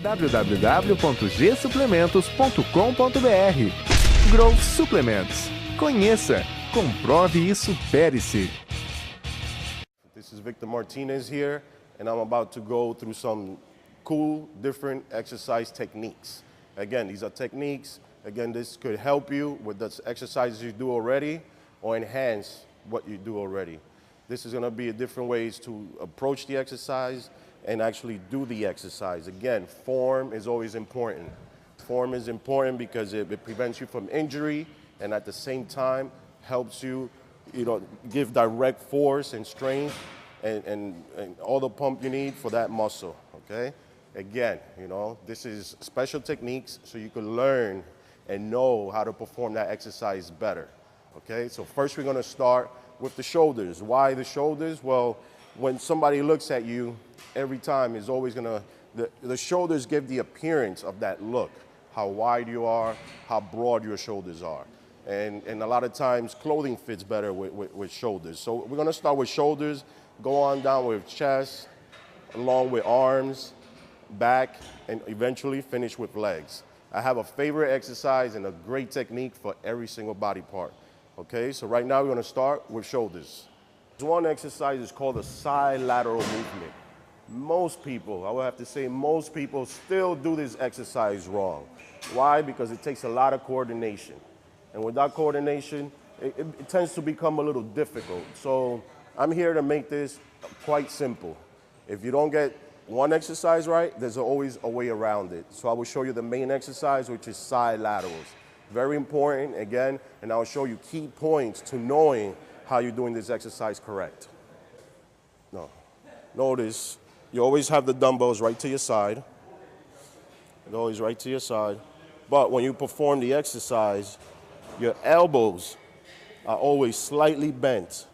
www.gsuplementos.com.br. Growth Suplements. Conheça, comprove e supere-se. This is Victor Martinez here, and I'm about to go through some cool, different exercise techniques. Again, these are techniques. Again, this could help you with the exercises you do already or enhance what you do already. This is going to be different ways to approach the exercise and actually do the exercise. Again, form is always important. Form is important because it prevents you from injury and at the same time helps you, give direct force and strength and all the pump you need for that muscle, okay? Again, this is special techniques so you can learn and know how to perform that exercise better, okay? So first we're gonna start with the shoulders. Why the shoulders? Well, when somebody looks at you, every time is always gonna, the shoulders give the appearance of that look, how wide you are, how broad your shoulders are. And a lot of times clothing fits better with shoulders. So we're gonna start with shoulders, go on down with chest, along with arms, back, and eventually finish with legs. I have a favorite exercise and a great technique for every single body part. Okay, so right now we're gonna start with shoulders. One exercise is called a side lateral movement. Most people, I would have to say most people still do this exercise wrong. Why? Because it takes a lot of coordination. And without coordination, it tends to become a little difficult. So I'm here to make this quite simple. If you don't get one exercise right, there's always a way around it. So I will show you the main exercise, which is side laterals. Very important, again, and I'll show you key points to knowing how you're doing this exercise correct. No. Notice, you always have the dumbbells right to your side. They're always right to your side. But when you perform the exercise, your elbows are always slightly bent.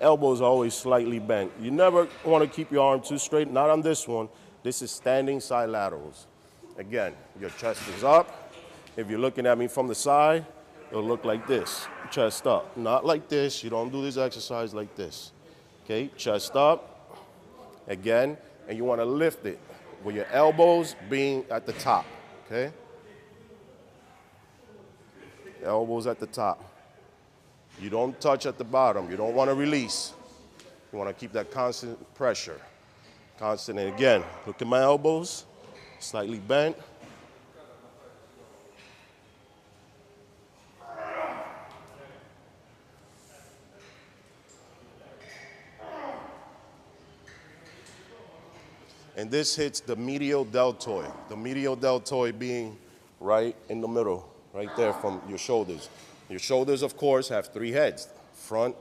Elbows are always slightly bent. You never want to keep your arm too straight, not on this one. This is standing side laterals. Again, your chest is up. If you're looking at me from the side, it'll look like this, chest up. Not like this, you don't do this exercise like this. Okay, chest up, again, and you want to lift it with your elbows being at the top, okay? Elbows at the top. You don't touch at the bottom. You don't want to release. You want to keep that constant pressure. Constant, and again, look at my elbows, slightly bent. And this hits the medial deltoid. The medial deltoid being right in the middle, right there from your shoulders. Your shoulders, of course, have three heads: front,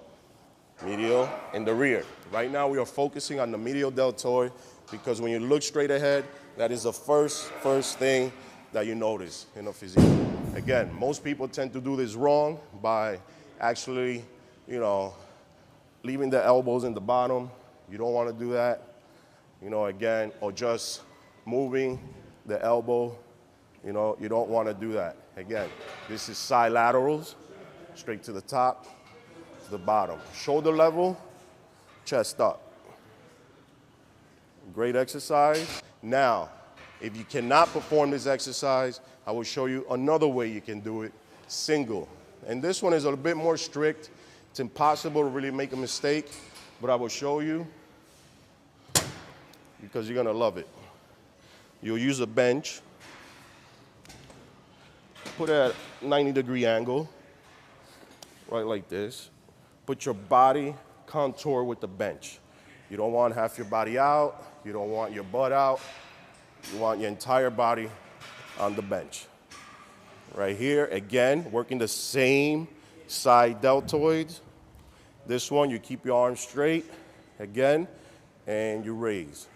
medial, and the rear. Right now, we are focusing on the medial deltoid because when you look straight ahead, that is the first thing that you notice in a physique. Again, most people tend to do this wrong by actually, leaving the elbows in the bottom. You don't want to do that. Again, or just moving the elbow, you don't want to do that. Again, this is side laterals, straight to the top, to the bottom. Shoulder level, chest up. Great exercise. Now, if you cannot perform this exercise, I will show you another way you can do it, single. And this one is a bit more strict. It's impossible to really make a mistake, but I will show you because you're gonna love it. You'll use a bench, put it at a 90-degree angle, right like this. Put your body contour with the bench. You don't want half your body out, you don't want your butt out, you want your entire body on the bench. Right here, again, working the same side deltoids. This one, you keep your arms straight, again, and you raise.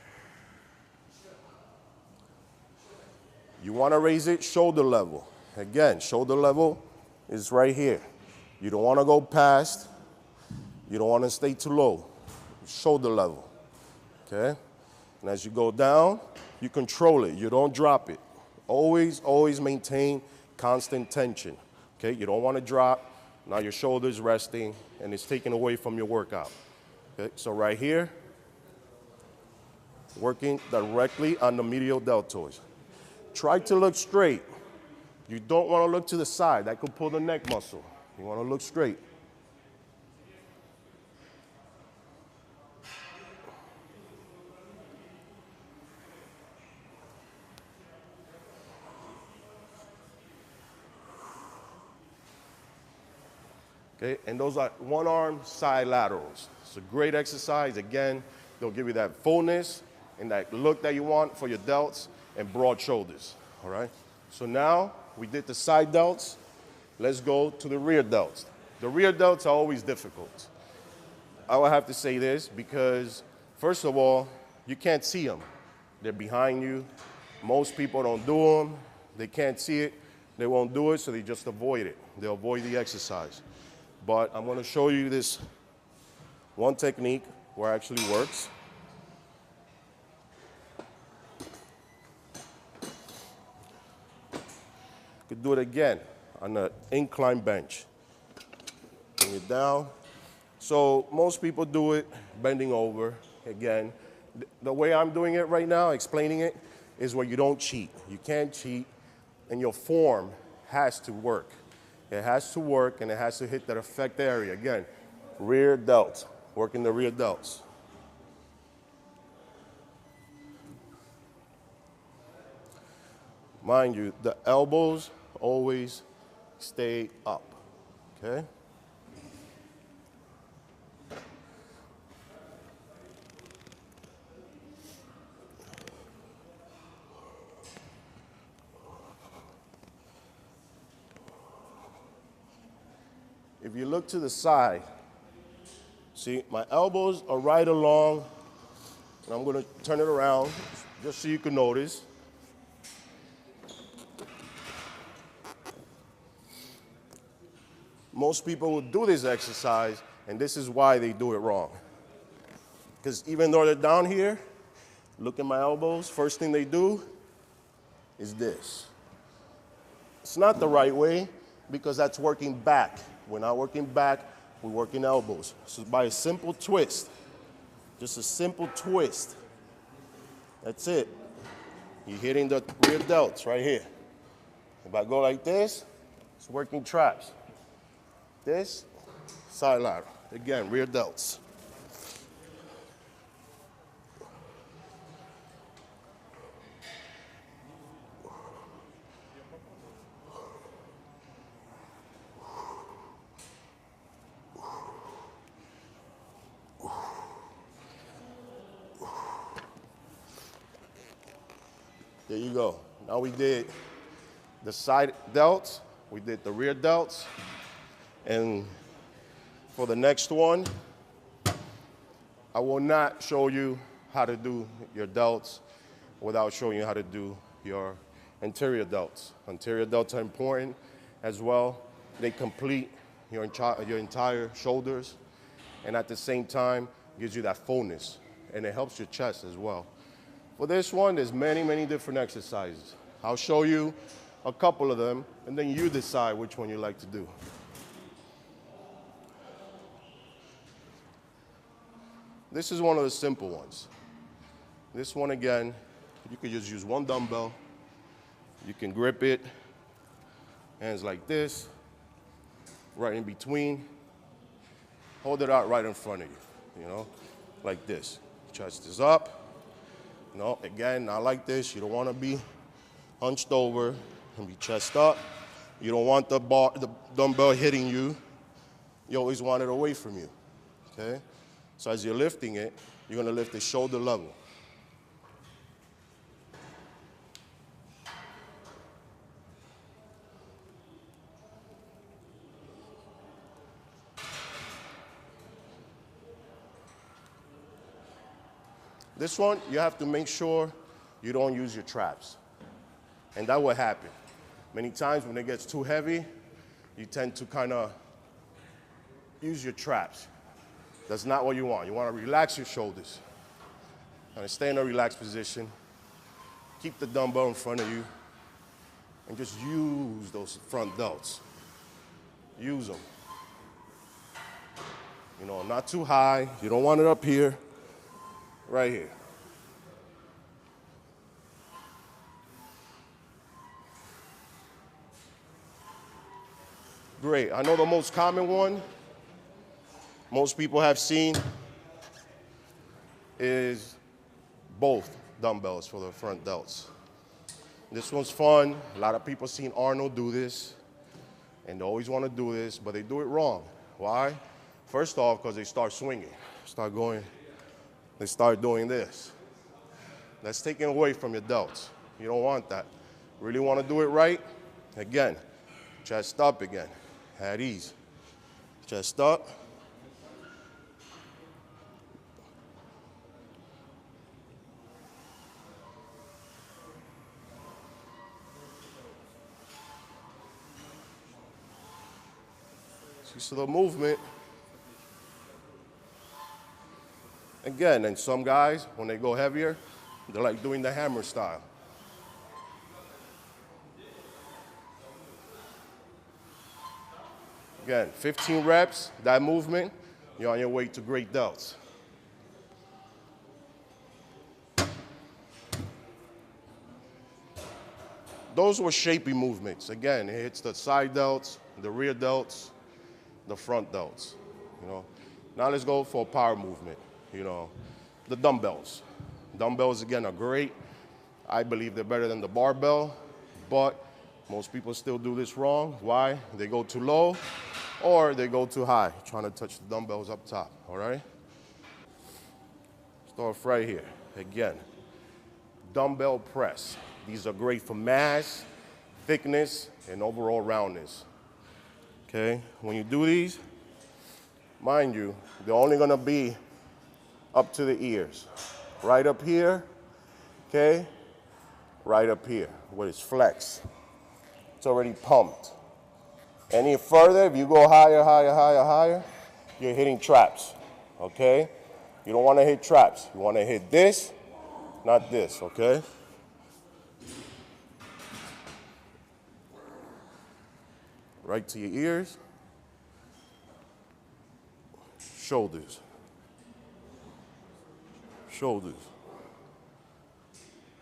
You want to raise it shoulder level. Again, shoulder level is right here. You don't want to go past. You don't want to stay too low. Shoulder level, okay? And as you go down, you control it. You don't drop it. Always maintain constant tension, okay? You don't want to drop. Now your shoulder's resting, and it's taken away from your workout. Okay, so right here, working directly on the medial deltoids. Try to look straight. You don't want to look to the side. That could pull the neck muscle. You want to look straight. Okay, and those are one-arm side laterals. It's a great exercise. Again, they'll give you that fullness and that look that you want for your delts and broad shoulders, all right? So now we did the side delts. Let's go to the rear delts. The rear delts are always difficult. I will have to say this because, first of all, you can't see them. They're behind you. Most people don't do them. They can't see it. They won't do it, so they just avoid it. They avoid the exercise. But I'm going to show you this one technique where it actually works. You could do it again on an incline bench. Bring it down. So most people do it bending over. Again, the way I'm doing it right now, explaining it, is where you don't cheat. You can't cheat, and your form has to work. It has to work, and it has to hit that effect area. Again, rear delts, working the rear delts. Mind you, the elbows always stay up, okay? If you look to the side, see, my elbows are right along, and I'm going to turn it around just so you can notice. Most people will do this exercise, and this is why they do it wrong. Because even though they're down here, look at my elbows, first thing they do is this. It's not the right way because that's working back. We're not working back, we're working elbows. So by a simple twist, just a simple twist, that's it. You're hitting the rear delts right here. If I go like this, it's working traps. This, side lateral. Again, rear delts. There you go. Now we did the side delts, we did the rear delts, and for the next one, I will not show you how to do your delts without showing you how to do your anterior delts. Anterior delts are important as well. They complete your entire shoulders, and at the same time, gives you that fullness, and it helps your chest as well. For this one, there's many, many different exercises. I'll show you a couple of them, and then you decide which one you like to do. This is one of the simple ones. This one, again, you could just use one dumbbell. You can grip it, hands like this, right in between. Hold it out right in front of you, like this. Chest is up. No, again, not like this. You don't want to be hunched over and be chest up. You don't want the dumbbell hitting you. You always want it away from you, okay? So as you're lifting it, you're going to lift it shoulder level. This one, you have to make sure you don't use your traps. And that will happen. Many times when it gets too heavy, you tend to kind of use your traps. That's not what you want. You want to relax your shoulders. And stay in a relaxed position. Keep the dumbbell in front of you. And just use those front delts. Use them. Not too high. You don't want it up here. Right here. great. I know the most common one, most people have seen, is both dumbbells for the front delts. This one's fun. A lot of people seen Arnold do this, and they always want to do this, but they do it wrong. Why? First off, because they start swinging, they start doing this. That's taken away from your delts. You don't want that. Really want to do it right? Again, chest up again, at ease. Chest up. See the movement. Again, and some guys, when they go heavier, they're like doing the hammer style. Again, 15 reps, that movement, you're on your way to great delts. Those were shapy movements. Again, it hits the side delts, the rear delts, the front delts, you know. Now let's go for a power movement, you know. The dumbbells. Dumbbells, again, are great. I believe they're better than the barbell, but most people still do this wrong. Why? They go too low or they go too high, trying to touch the dumbbells up top, all right? Start right here. Again, dumbbell press. These are great for mass, thickness, and overall roundness. Okay, when you do these, mind you, they're only gonna be up to the ears. Right up here, okay? Right up here, where it's flexed. It's already pumped. Any further, if you go higher, higher, higher, higher, you're hitting traps, okay? You don't wanna hit traps. You wanna hit this, not this, okay? Right to your ears, shoulders, shoulders,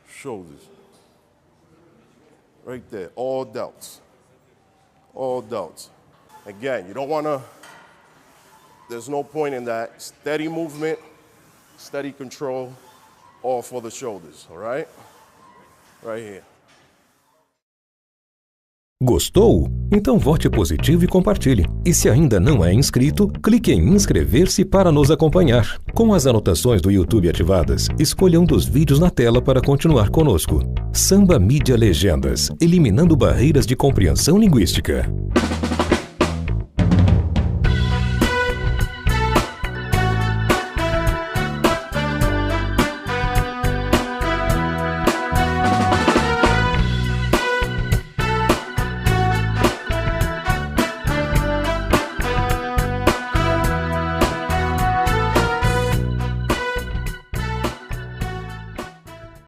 shoulders. Right there, all delts, all delts. Again, you don't wanna, there's no point in that. Steady movement, steady control, all for the shoulders, all right? Right here. Gostou? Então vote positivo e compartilhe. E se ainda não é inscrito, clique em inscrever-se para nos acompanhar. Com as anotações do YouTube ativadas, escolha um dos vídeos na tela para continuar conosco. Samba Mídia Legendas, eliminando barreiras de compreensão linguística.